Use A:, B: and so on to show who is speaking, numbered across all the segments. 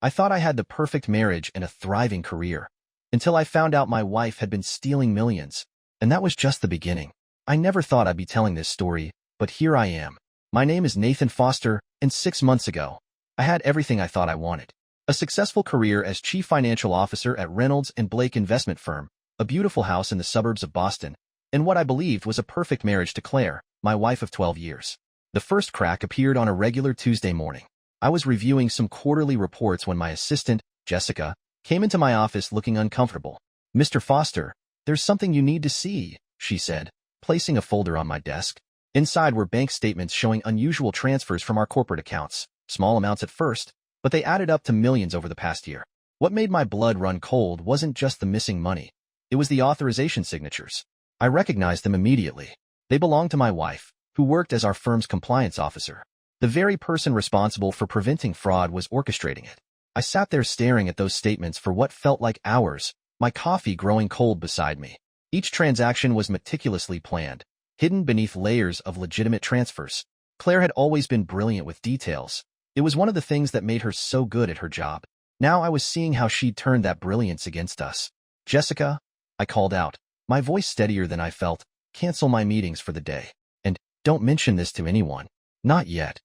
A: I thought I had the perfect marriage and a thriving career, until I found out my wife had been stealing millions, and that was just the beginning. I never thought I'd be telling this story, but here I am. My name is Nathan Foster, and 6 months ago, I had everything I thought I wanted. A successful career as Chief Financial Officer at Reynolds and Blake Investment Firm, a beautiful house in the suburbs of Boston, and what I believed was a perfect marriage to Claire, my wife of 12 years. The first crack appeared on a regular Tuesday morning. I was reviewing some quarterly reports when my assistant, Jessica, came into my office looking uncomfortable. "Mr. Foster, there's something you need to see," she said, placing a folder on my desk. Inside were bank statements showing unusual transfers from our corporate accounts, small amounts at first, but they added up to millions over the past year. What made my blood run cold wasn't just the missing money. It was the authorization signatures. I recognized them immediately. They belonged to my wife, who worked as our firm's compliance officer. The very person responsible for preventing fraud was orchestrating it. I sat there staring at those statements for what felt like hours, my coffee growing cold beside me. Each transaction was meticulously planned, hidden beneath layers of legitimate transfers. Claire had always been brilliant with details. It was one of the things that made her so good at her job. Now I was seeing how she'd turned that brilliance against us. "Jessica," I called out, my voice steadier than I felt, "cancel my meetings for the day. And don't mention this to anyone. Not yet."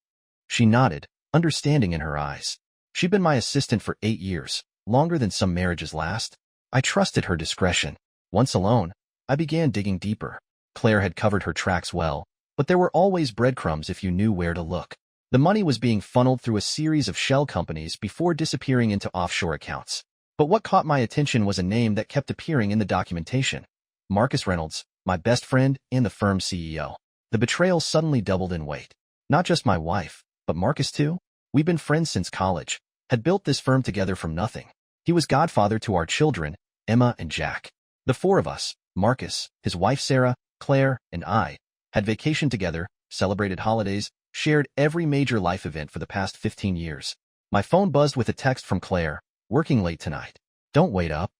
A: She nodded, understanding in her eyes. She'd been my assistant for 8 years, longer than some marriages last. I trusted her discretion. Once alone, I began digging deeper. Claire had covered her tracks well, but there were always breadcrumbs if you knew where to look. The money was being funneled through a series of shell companies before disappearing into offshore accounts. But what caught my attention was a name that kept appearing in the documentation. Marcus Reynolds, my best friend and the firm's CEO. The betrayal suddenly doubled in weight. Not just my wife, but Marcus too? We'd been friends since college, had built this firm together from nothing. He was godfather to our children, Emma and Jack. The 4 of us, Marcus, his wife Sarah, Claire, and I, had vacationed together, celebrated holidays, shared every major life event for the past 15 years. My phone buzzed with a text from Claire, "Working late tonight. Don't wait up."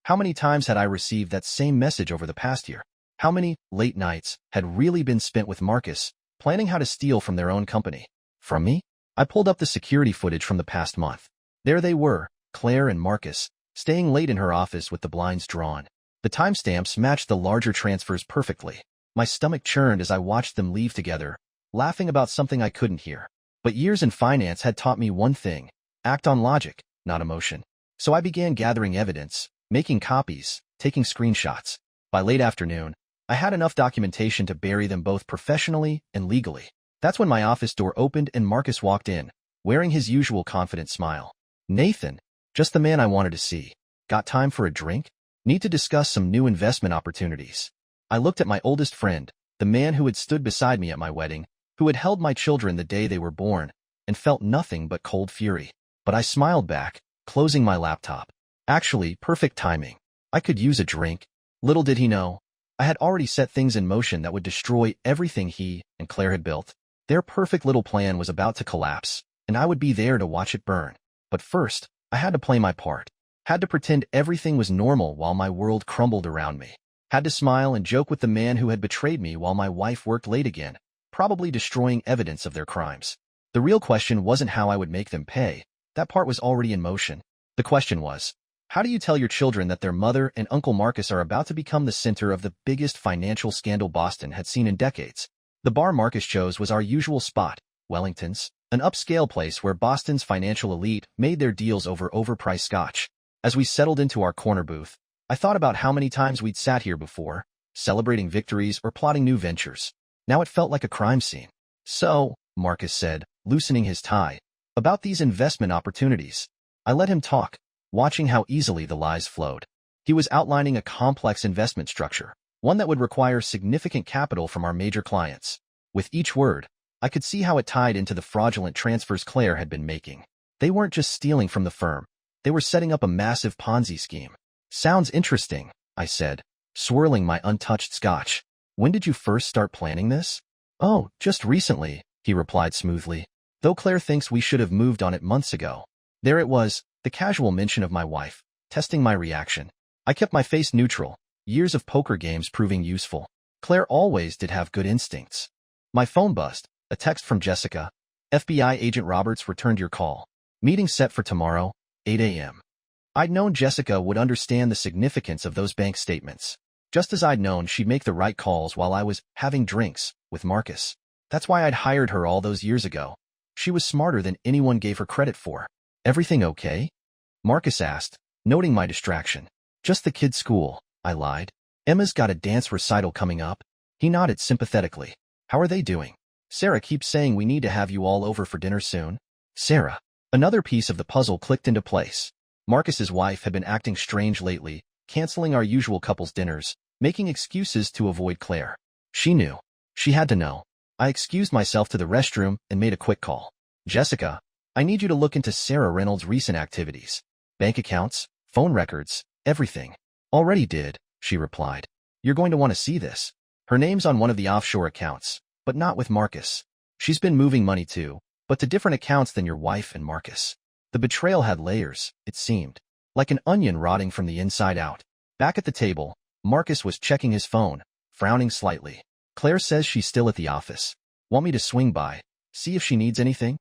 A: How many times had I received that same message over the past year? How many late nights had really been spent with Marcus, planning how to steal from their own company? From me? I pulled up the security footage from the past month. There they were, Claire and Marcus, staying late in her office with the blinds drawn. The timestamps matched the larger transfers perfectly. My stomach churned as I watched them leave together, laughing about something I couldn't hear. But years in finance had taught me one thing: act on logic, not emotion. So I began gathering evidence, making copies, taking screenshots. By late afternoon, I had enough documentation to bury them both professionally and legally. That's when my office door opened and Marcus walked in, wearing his usual confident smile. "Nathan, just the man I wanted to see. Got time for a drink? Need to discuss some new investment opportunities." I looked at my oldest friend, the man who had stood beside me at my wedding, who had held my children the day they were born, and felt nothing but cold fury. But I smiled back, closing my laptop. Actually, perfect timing. I could use a drink. Little did he know, I had already set things in motion that would destroy everything he and Claire had built. Their perfect little plan was about to collapse, and I would be there to watch it burn. But first, I had to play my part. Had to pretend everything was normal while my world crumbled around me. Had to smile and joke with the man who had betrayed me while my wife worked late again, probably destroying evidence of their crimes. The real question wasn't how I would make them pay. That part was already in motion. The question was, how do you tell your children that their mother and Uncle Marcus are about to become the center of the biggest financial scandal Boston had seen in decades? The bar Marcus chose was our usual spot, Wellington's, an upscale place where Boston's financial elite made their deals over overpriced scotch. As we settled into our corner booth, I thought about how many times we'd sat here before, celebrating victories or plotting new ventures. Now it felt like a crime scene. "So," Marcus said, loosening his tie, "about these investment opportunities." I let him talk, watching how easily the lies flowed. He was outlining a complex investment structure, one that would require significant capital from our major clients. With each word, I could see how it tied into the fraudulent transfers Claire had been making. They weren't just stealing from the firm. They were setting up a massive Ponzi scheme. "Sounds interesting," I said, swirling my untouched scotch. "When did you first start planning this?" "Oh, just recently," he replied smoothly, "though Claire thinks we should have moved on it months ago." There it was, the casual mention of my wife, testing my reaction. I kept my face neutral, years of poker games proving useful. Claire always did have good instincts. My phone buzzed, a text from Jessica. "FBI Agent Roberts returned your call. Meeting set for tomorrow, 8 a.m. I'd known Jessica would understand the significance of those bank statements, just as I'd known she'd make the right calls while I was having drinks with Marcus. That's why I'd hired her all those years ago. She was smarter than anyone gave her credit for. Everything okay? Marcus asked, noting my distraction. Just the kids' school, I lied. Emma's got a dance recital coming up. He nodded sympathetically. How are they doing? Sarah keeps saying we need to have you all over for dinner soon. Sarah. Another piece of the puzzle clicked into place. Marcus's wife had been acting strange lately, canceling our usual couples dinners, making excuses to avoid Claire. She knew. She had to know. I excused myself to the restroom and made a quick call. Jessica, I need you to look into Sarah Reynolds' recent activities. Bank accounts, phone records, everything. Already did, she replied. You're going to want to see this. Her name's on one of the offshore accounts, but not with Marcus. She's been moving money too, but to different accounts than your wife and Marcus. The betrayal had layers, it seemed, like an onion rotting from the inside out. Back at the table, Marcus was checking his phone, frowning slightly. Claire says she's still at the office. Want me to swing by, see if she needs anything?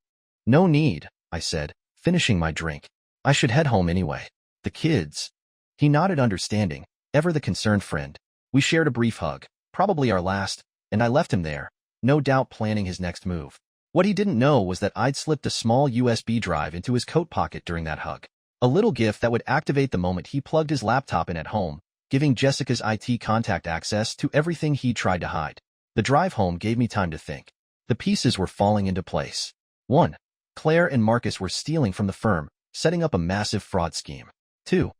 A: No need, I said, finishing my drink. I should head home anyway. The kids. He nodded understanding, ever the concerned friend. We shared a brief hug, probably our last, and I left him there, no doubt planning his next move. What he didn't know was that I'd slipped a small USB drive into his coat pocket during that hug. A little gift that would activate the moment he plugged his laptop in at home, giving Jessica's IT contact access to everything he tried to hide. The drive home gave me time to think. The pieces were falling into place. 1. Claire and Marcus were stealing from the firm, setting up a massive fraud scheme. 2.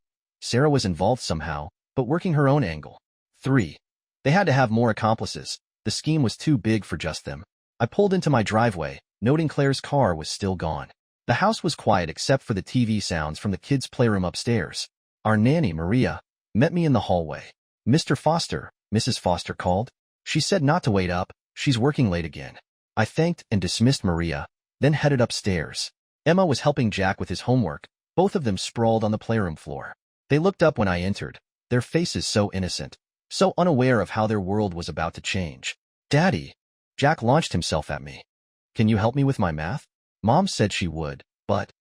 A: Sarah was involved somehow, but working her own angle. 3. They had to have more accomplices. The scheme was too big for just them. I pulled into my driveway, noting Claire's car was still gone. The house was quiet except for the TV sounds from the kids' playroom upstairs. Our nanny, Maria, met me in the hallway. Mr. Foster, Mrs. Foster called. She said not to wait up, she's working late again. I thanked and dismissed Maria, then headed upstairs. Emma was helping Jack with his homework, both of them sprawled on the playroom floor. They looked up when I entered, their faces so innocent, so unaware of how their world was about to change. Daddy. Jack launched himself at me. Can you help me with my math? Mom said she would, but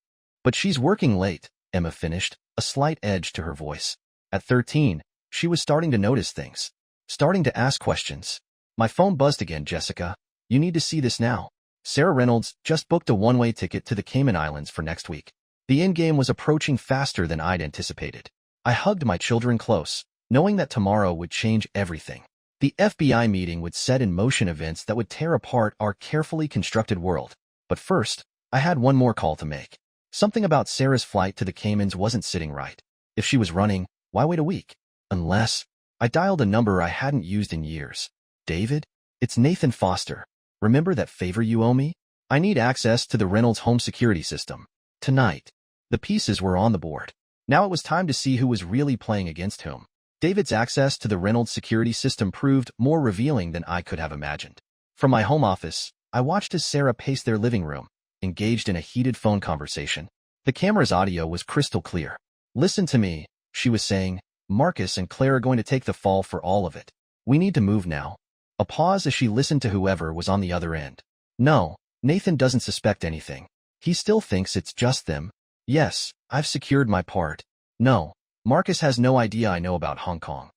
A: she's working late, Emma finished, a slight edge to her voice. At 13, she was starting to notice things, starting to ask questions. My phone buzzed again. Jessica, you need to see this now. Sarah Reynolds just booked a one-way ticket to the Cayman Islands for next week. The endgame was approaching faster than I'd anticipated. I hugged my children close, knowing that tomorrow would change everything. The FBI meeting would set in motion events that would tear apart our carefully constructed world. But first, I had one more call to make. Something about Sarah's flight to the Caymans wasn't sitting right. If she was running, why wait a week? Unless... I dialed a number I hadn't used in years. David? It's Nathan Foster. Remember that favor you owe me? I need access to the Reynolds home security system. Tonight. The pieces were on the board. Now it was time to see who was really playing against whom. David's access to the Reynolds security system proved more revealing than I could have imagined. From my home office, I watched as Sarah paced their living room, engaged in a heated phone conversation. The camera's audio was crystal clear. Listen to me, she was saying. Marcus and Claire are going to take the fall for all of it. We need to move now. A pause as she listened to whoever was on the other end. No, Nathan doesn't suspect anything. He still thinks it's just them. Yes, I've secured my part. No, Marcus has no idea I know about Hong Kong.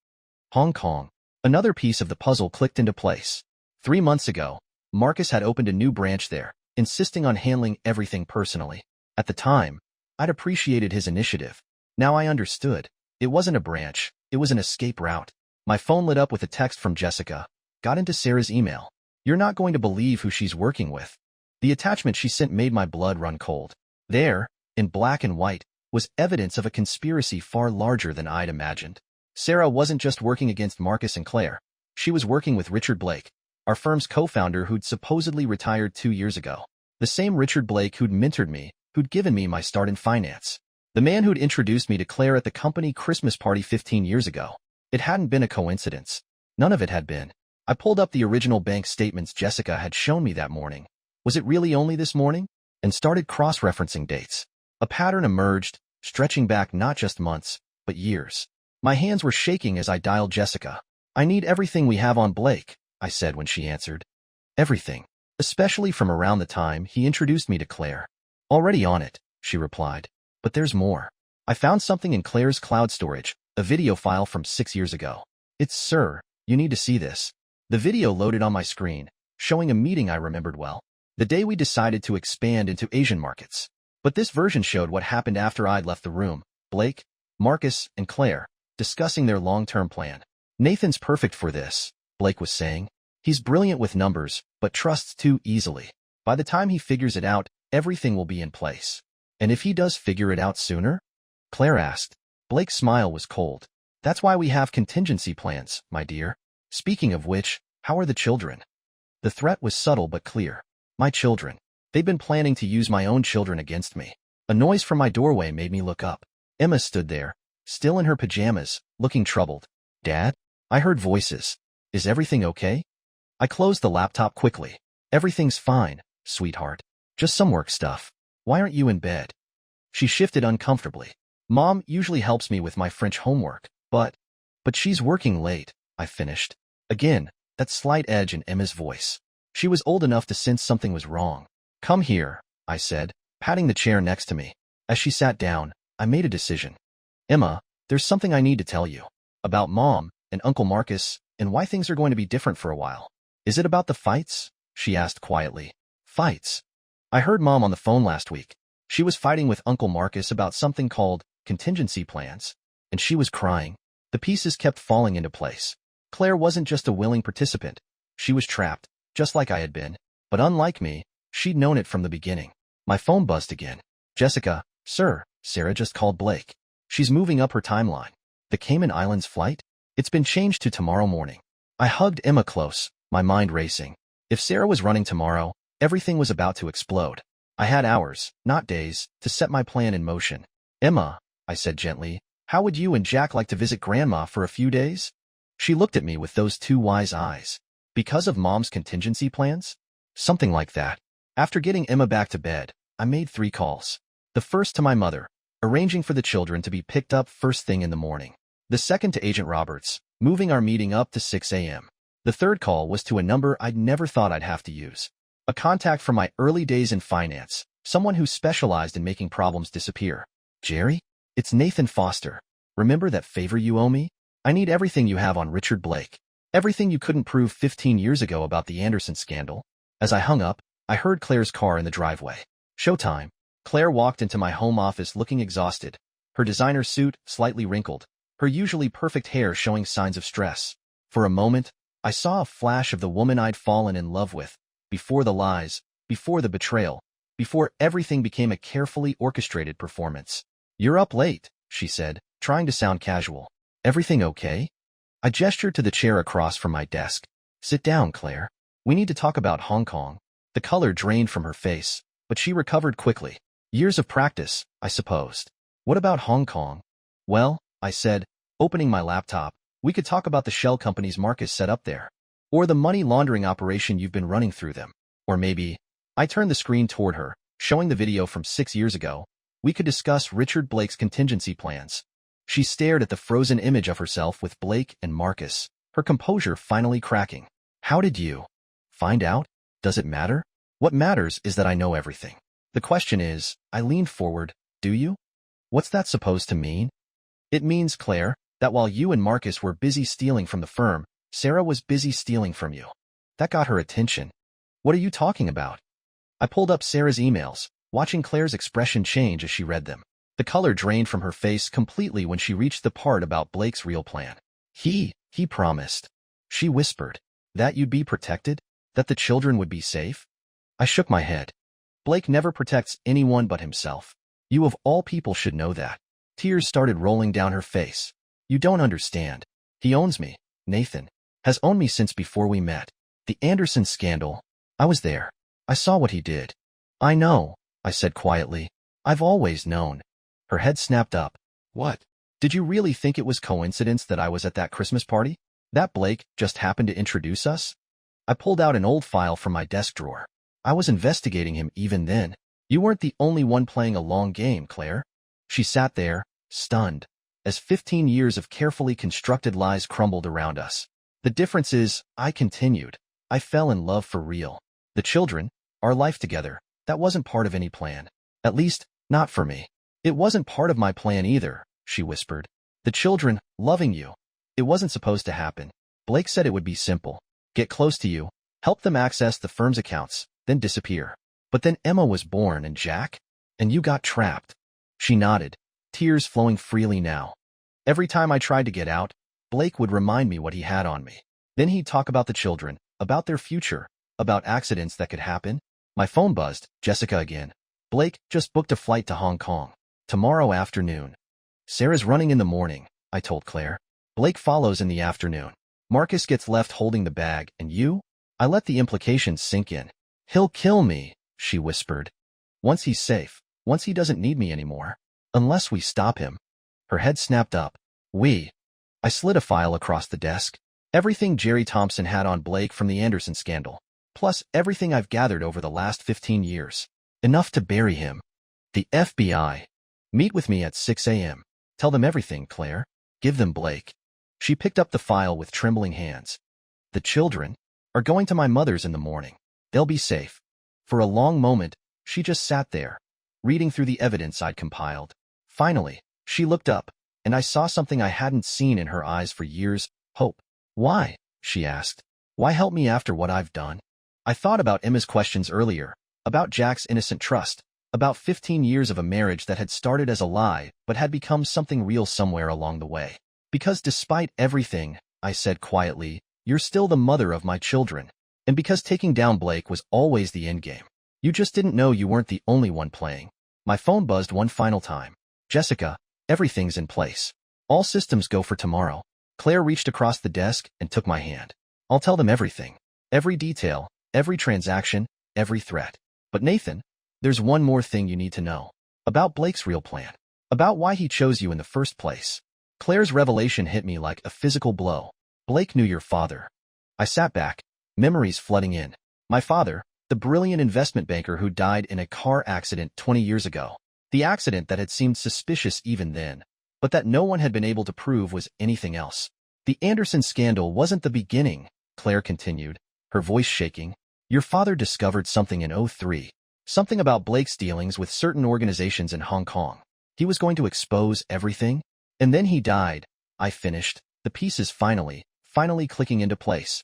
A: Hong Kong. Another piece of the puzzle clicked into place. 3 months ago, Marcus had opened a new branch there, insisting on handling everything personally. At the time, I'd appreciated his initiative. Now I understood. It wasn't a branch, it was an escape route. My phone lit up with a text from Jessica. Got into Sarah's email. You're not going to believe who she's working with. The attachment she sent made my blood run cold. There, in black and white, was evidence of a conspiracy far larger than I'd imagined. Sarah wasn't just working against Marcus and Claire. She was working with Richard Blake, our firm's co-founder who'd supposedly retired 2 years ago. The same Richard Blake who'd mentored me, who'd given me my start in finance. The man who'd introduced me to Claire at the company Christmas party 15 years ago. It hadn't been a coincidence. None of it had been. I pulled up the original bank statements Jessica had shown me that morning. Was it really only this morning? And started cross-referencing dates. A pattern emerged, stretching back not just months, but years. My hands were shaking as I dialed Jessica. I need everything we have on Blake, I said when she answered. Everything. Especially from around the time he introduced me to Claire. Already on it, she replied. But there's more. I found something in Claire's cloud storage, a video file from 6 years ago. It's Sir, you need to see this. The video loaded on my screen, showing a meeting I remembered well. The day we decided to expand into Asian markets. But this version showed what happened after I'd left the room. Blake, Marcus, and Claire, discussing their long-term plan. Nathan's perfect for this, Blake was saying. He's brilliant with numbers, but trusts too easily. By the time he figures it out, everything will be in place. And if he does figure it out sooner? Claire asked. Blake's smile was cold. That's why we have contingency plans, my dear. Speaking of which, how are the children? The threat was subtle but clear. My children. They've been planning to use my own children against me. A noise from my doorway made me look up. Emma stood there, still in her pajamas, looking troubled. Dad? I heard voices. Is everything okay? I closed the laptop quickly. Everything's fine, sweetheart. Just some work stuff. Why aren't you in bed? She shifted uncomfortably. Mom usually helps me with my French homework, but she's working late, I finished. Again, that slight edge in Emma's voice. She was old enough to sense something was wrong. Come here, I said, patting the chair next to me. As she sat down, I made a decision. Emma, there's something I need to tell you. About Mom and Uncle Marcus and why things are going to be different for a while. Is it about the fights? She asked quietly. Fights? I heard Mom on the phone last week. She was fighting with Uncle Marcus about something called contingency plans, and she was crying. The pieces kept falling into place. Claire wasn't just a willing participant. She was trapped, just like I had been. But unlike me, she'd known it from the beginning. My phone buzzed again. Jessica, sir, Sarah just called Blake. She's moving up her timeline. The Cayman Islands flight? It's been changed to tomorrow morning. I hugged Emma close, my mind racing. If Sarah was running tomorrow, everything was about to explode. I had hours, not days, to set my plan in motion. Emma, I said gently, how would you and Jack like to visit Grandma for a few days? She looked at me with those two wise eyes. Because of Mom's contingency plans? Something like that. After getting Emma back to bed, I made 3 calls. The first to my mother, arranging for the children to be picked up first thing in the morning. The second to Agent Roberts, moving our meeting up to 6 a.m. The third call was to a number I'd never thought I'd have to use. A contact from my early days in finance, someone who specialized in making problems disappear. Jerry? It's Nathan Foster. Remember that favor you owe me? I need everything you have on Richard Blake. Everything you couldn't prove 15 years ago about the Anderson scandal. As I hung up, I heard Claire's car in the driveway. Showtime. Claire walked into my home office looking exhausted. Her designer suit slightly wrinkled. Her usually perfect hair showing signs of stress. For a moment, I saw a flash of the woman I'd fallen in love with. Before the lies, before the betrayal, before everything became a carefully orchestrated performance. You're up late, she said, trying to sound casual. Everything okay? I gestured to the chair across from my desk. Sit down, Claire. We need to talk about Hong Kong. The color drained from her face, but she recovered quickly. Years of practice, I supposed. What about Hong Kong? Well, I said, opening my laptop, we could talk about the shell companies Marcus set up there. Or the money laundering operation you've been running through them. Or maybe, I turned the screen toward her, showing the video from 6 years ago. We could discuss Richard Blake's contingency plans. She stared at the frozen image of herself with Blake and Marcus, her composure finally cracking. How did you find out? Does it matter? What matters is that I know everything. The question is, I leaned forward, do you? What's that supposed to mean? It means, Claire, that while you and Marcus were busy stealing from the firm, Sarah was busy stealing from you. That got her attention. What are you talking about? I pulled up Sarah's emails, watching Claire's expression change as she read them. The color drained from her face completely when she reached the part about Blake's real plan. He promised. She whispered. That you'd be protected? That the children would be safe? I shook my head. Blake never protects anyone but himself. You of all people should know that. Tears started rolling down her face. You don't understand. He owns me, Nathan. Has owned me since before we met. The Anderson scandal. I was there. I saw what he did. I know, I said quietly. I've always known. Her head snapped up. What? Did you really think it was coincidence that I was at that Christmas party? That Blake just happened to introduce us? I pulled out an old file from my desk drawer. I was investigating him even then. You weren't the only one playing a long game, Claire. She sat there, stunned, as 15 years of carefully constructed lies crumbled around us. The difference is, I continued. I fell in love for real. The children, our life together, that wasn't part of any plan. At least, not for me. It wasn't part of my plan either, she whispered. The children, loving you. It wasn't supposed to happen. Blake said it would be simple. Get close to you, help them access the firm's accounts, then disappear. But then Emma was born and Jack? And you got trapped. She nodded, tears flowing freely now. Every time I tried to get out, Blake would remind me what he had on me. Then he'd talk about the children, about their future, about accidents that could happen. My phone buzzed. Jessica again. Blake just booked a flight to Hong Kong. Tomorrow afternoon. Sarah's running in the morning, I told Claire. Blake follows in the afternoon. Marcus gets left holding the bag, and you? I let the implications sink in. He'll kill me, she whispered. Once he's safe, once he doesn't need me anymore. Unless we stop him. Her head snapped up. We. I slid a file across the desk. Everything Jerry Thompson had on Blake from the Anderson scandal. Plus everything I've gathered over the last 15 years. Enough to bury him. The FBI. Meet with me at 6 a.m. Tell them everything, Claire. Give them Blake. She picked up the file with trembling hands. The children are going to my mother's in the morning. They'll be safe. For a long moment, she just sat there, reading through the evidence I'd compiled. Finally, she looked up, and I saw something I hadn't seen in her eyes for years. Hope. Why? She asked. Why help me after what I've done? I thought about Emma's questions earlier, about Jack's innocent trust, about 15 years of a marriage that had started as a lie but had become something real somewhere along the way. Because despite everything, I said quietly, you're still the mother of my children. And because taking down Blake was always the endgame. You just didn't know you weren't the only one playing. My phone buzzed one final time. Jessica, everything's in place. All systems go for tomorrow. Claire reached across the desk and took my hand. I'll tell them everything. Every detail, every transaction, every threat. But Nathan, there's one more thing you need to know. About Blake's real plan. About why he chose you in the first place. Claire's revelation hit me like a physical blow. Blake knew your father. I sat back, memories flooding in. My father, the brilliant investment banker who died in a car accident 20 years ago. The accident that had seemed suspicious even then, but that no one had been able to prove was anything else. The Anderson scandal wasn't the beginning, Claire continued, her voice shaking. Your father discovered something in '03. Something about Blake's dealings with certain organizations in Hong Kong. He was going to expose everything, and then he died. I finished, the pieces finally clicking into place.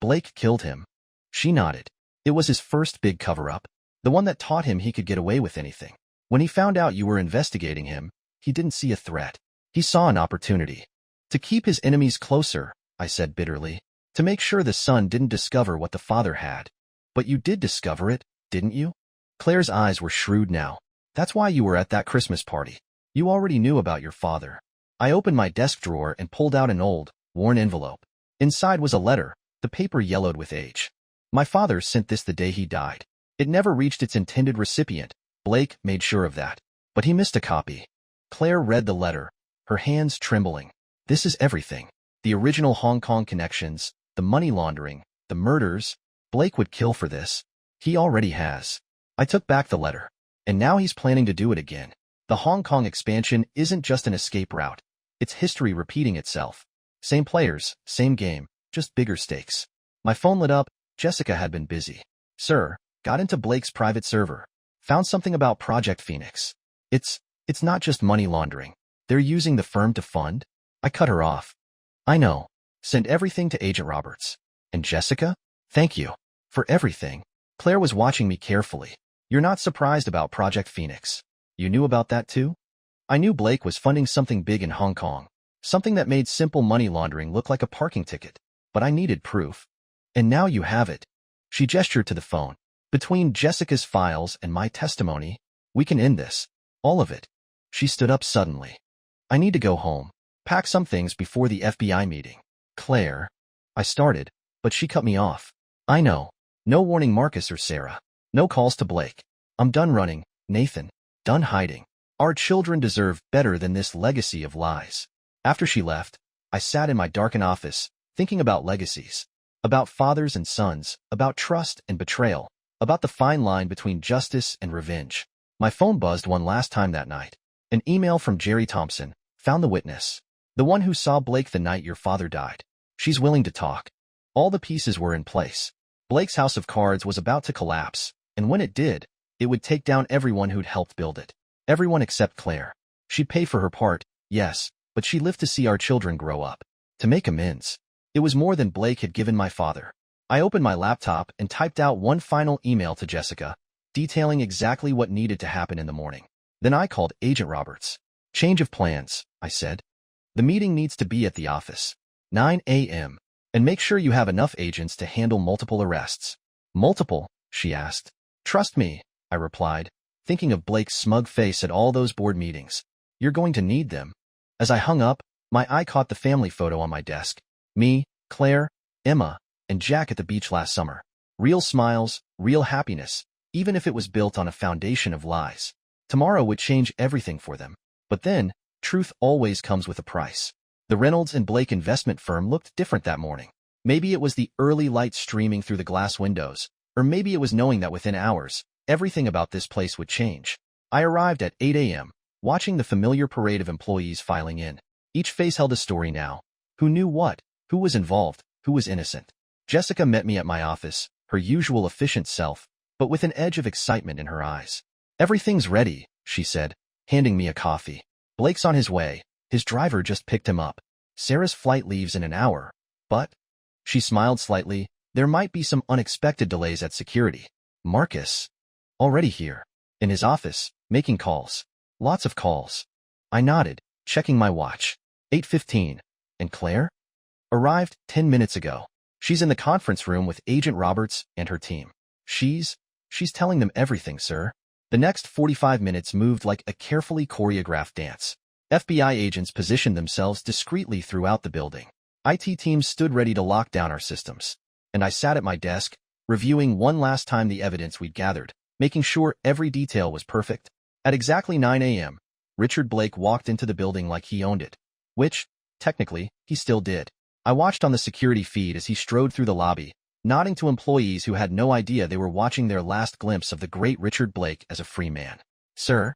A: Blake killed him. She nodded. It was his first big cover-up, the one that taught him he could get away with anything. When he found out you were investigating him, he didn't see a threat. He saw an opportunity. To keep his enemies closer, I said bitterly. To make sure the son didn't discover what the father had. But you did discover it, didn't you? Claire's eyes were shrewd now. That's why you were at that Christmas party. You already knew about your father. I opened my desk drawer and pulled out an old, worn envelope. Inside was a letter, the paper yellowed with age. My father sent this the day he died. It never reached its intended recipient. Blake made sure of that. But he missed a copy. Claire read the letter, her hands trembling. This is everything. The original Hong Kong connections, the money laundering, the murders. Blake would kill for this. He already has. I took back the letter. And now he's planning to do it again. The Hong Kong expansion isn't just an escape route. It's history repeating itself. Same players, same game, just bigger stakes. My phone lit up. Jessica had been busy. Sir, got into Blake's private server. Found something about Project Phoenix. It's not just money laundering. They're using the firm to fund. I cut her off. I know. Send everything to Agent Roberts. And Jessica? Thank you. For everything. Claire was watching me carefully. You're not surprised about Project Phoenix. You knew about that too? I knew Blake was funding something big in Hong Kong. Something that made simple money laundering look like a parking ticket. But I needed proof. And now you have it. She gestured to the phone. Between Jessica's files and my testimony, we can end this. All of it. She stood up suddenly. I need to go home. Pack some things before the FBI meeting. Claire. I started, but she cut me off. I know. No warning Marcus or Sarah. No calls to Blake. I'm done running, Nathan. Done hiding. Our children deserve better than this legacy of lies. After she left, I sat in my darkened office, thinking about legacies. About fathers and sons, about trust and betrayal, about the fine line between justice and revenge. My phone buzzed one last time that night. An email from Jerry Thompson. Found the witness. The one who saw Blake the night your father died. She's willing to talk. All the pieces were in place. Blake's house of cards was about to collapse, and when it did, it would take down everyone who'd helped build it. Everyone except Claire. She'd pay for her part, yes, but she lived to see our children grow up. To make amends. It was more than Blake had given my father. I opened my laptop and typed out one final email to Jessica, detailing exactly what needed to happen in the morning. Then I called Agent Roberts. Change of plans, I said. The meeting needs to be at the office. 9 a.m. And make sure you have enough agents to handle multiple arrests. Multiple? She asked. Trust me, I replied, thinking of Blake's smug face at all those board meetings. You're going to need them. As I hung up, my eye caught the family photo on my desk. Me, Claire, Emma, and Jack at the beach last summer. Real smiles, real happiness, even if it was built on a foundation of lies. Tomorrow would change everything for them. But then, truth always comes with a price. The Reynolds and Blake investment firm looked different that morning. Maybe it was the early light streaming through the glass windows, or maybe it was knowing that within hours, everything about this place would change. I arrived at 8 a.m., watching the familiar parade of employees filing in. Each face held a story now. Who knew what? Who was involved? Who was innocent? Jessica met me at my office, her usual efficient self, but with an edge of excitement in her eyes. Everything's ready, she said, handing me a coffee. Blake's on his way. His driver just picked him up. Sarah's flight leaves in an hour. But, she smiled slightly, there might be some unexpected delays at security. Marcus. Already here. In his office, making calls. Lots of calls. I nodded, checking my watch. 8:15. And Claire? Arrived 10 minutes ago. She's in the conference room with Agent Roberts and her team. She's telling them everything, sir. The next 45 minutes moved like a carefully choreographed dance. FBI agents positioned themselves discreetly throughout the building. IT teams stood ready to lock down our systems. And I sat at my desk, reviewing one last time the evidence we'd gathered, making sure every detail was perfect. At exactly 9 a.m., Richard Blake walked into the building like he owned it. Which, technically, he still did. I watched on the security feed as he strode through the lobby, nodding to employees who had no idea they were watching their last glimpse of the great Richard Blake as a free man. Sir?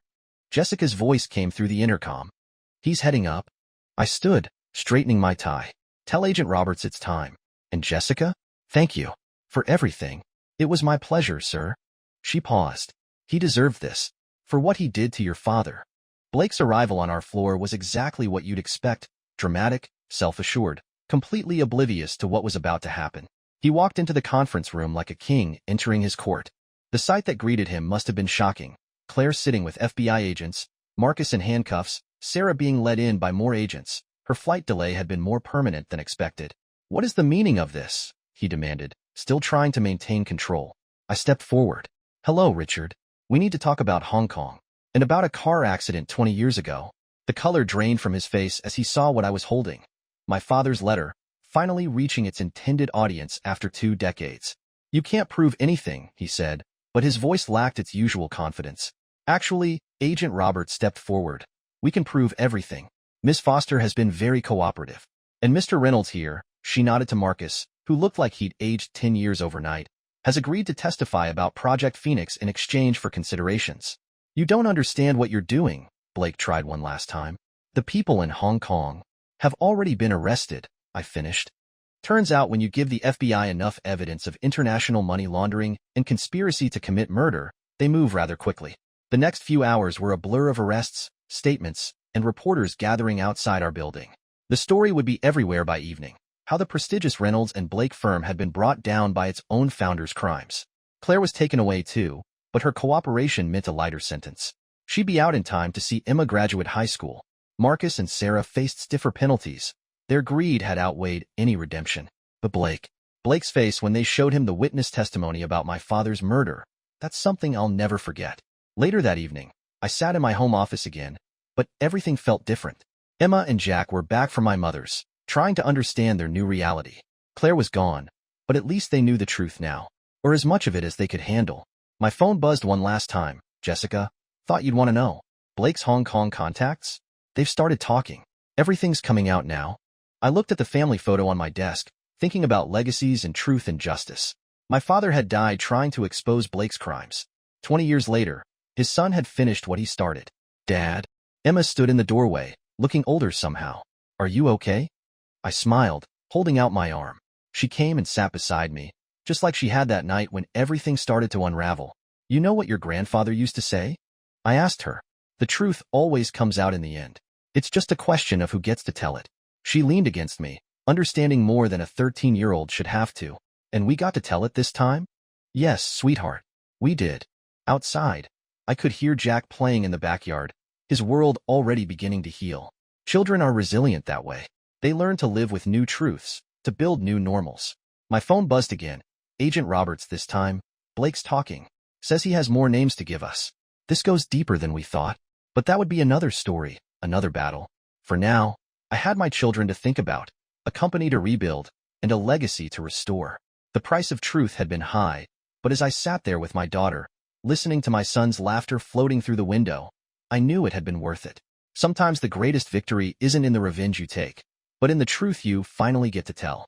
A: Jessica's voice came through the intercom. He's heading up. I stood, straightening my tie. Tell Agent Roberts it's time. And Jessica? Thank you. For everything. It was my pleasure, sir. She paused. He deserved this. For what he did to your father. Blake's arrival on our floor was exactly what you'd expect. Dramatic, self-assured, completely oblivious to what was about to happen. He walked into the conference room like a king entering his court. The sight that greeted him must have been shocking. Claire sitting with FBI agents, Marcus in handcuffs, Sarah being led in by more agents. Her flight delay had been more permanent than expected. What is the meaning of this? He demanded, still trying to maintain control. I stepped forward. Hello, Richard. We need to talk about Hong Kong. And about a car accident 20 years ago. The color drained from his face as he saw what I was holding. My father's letter, finally reaching its intended audience after 2 decades. You can't prove anything, he said, but his voice lacked its usual confidence. Actually, Agent Roberts stepped forward. We can prove everything. Miss Foster has been very cooperative. And Mr. Reynolds here, she nodded to Marcus, who looked like he'd aged 10 years overnight, has agreed to testify about Project Phoenix in exchange for considerations. You don't understand what you're doing, Blake tried one last time. The people in Hong Kong have already been arrested, I finished. Turns out when you give the FBI enough evidence of international money laundering and conspiracy to commit murder, they move rather quickly. The next few hours were a blur of arrests, statements, and reporters gathering outside our building. The story would be everywhere by evening. How the prestigious Reynolds and Blake firm had been brought down by its own founders' crimes. Claire was taken away too, but her cooperation meant a lighter sentence. She'd be out in time to see Emma graduate high school. Marcus and Sarah faced stiffer penalties. Their greed had outweighed any redemption. But Blake's face when they showed him the witness testimony about my father's murder, that's something I'll never forget. Later that evening, I sat in my home office again, but everything felt different. Emma and Jack were back from my mother's, trying to understand their new reality. Claire was gone, but at least they knew the truth now, or as much of it as they could handle. My phone buzzed one last time. Jessica, thought you'd want to know. Blake's Hong Kong contacts? They've started talking. Everything's coming out now. I looked at the family photo on my desk, thinking about legacies and truth and justice. My father had died trying to expose Blake's crimes. 20 years later, his son had finished what he started. Dad? Emma stood in the doorway, looking older somehow. Are you okay? I smiled, holding out my arm. She came and sat beside me, just like she had that night when everything started to unravel. You know what your grandfather used to say? I asked her. The truth always comes out in the end. It's just a question of who gets to tell it. She leaned against me, understanding more than a 13-year-old should have to. And we got to tell it this time? Yes, sweetheart. We did. Outside, I could hear Jack playing in the backyard, his world already beginning to heal. Children are resilient that way. They learn to live with new truths, to build new normals. My phone buzzed again. Agent Roberts this time. Blake's talking. Says he has more names to give us. This goes deeper than we thought. But that would be another story, another battle. For now, I had my children to think about, a company to rebuild, and a legacy to restore. The price of truth had been high, but as I sat there with my daughter, listening to my son's laughter floating through the window, I knew it had been worth it. Sometimes the greatest victory isn't in the revenge you take, but in the truth you finally get to tell.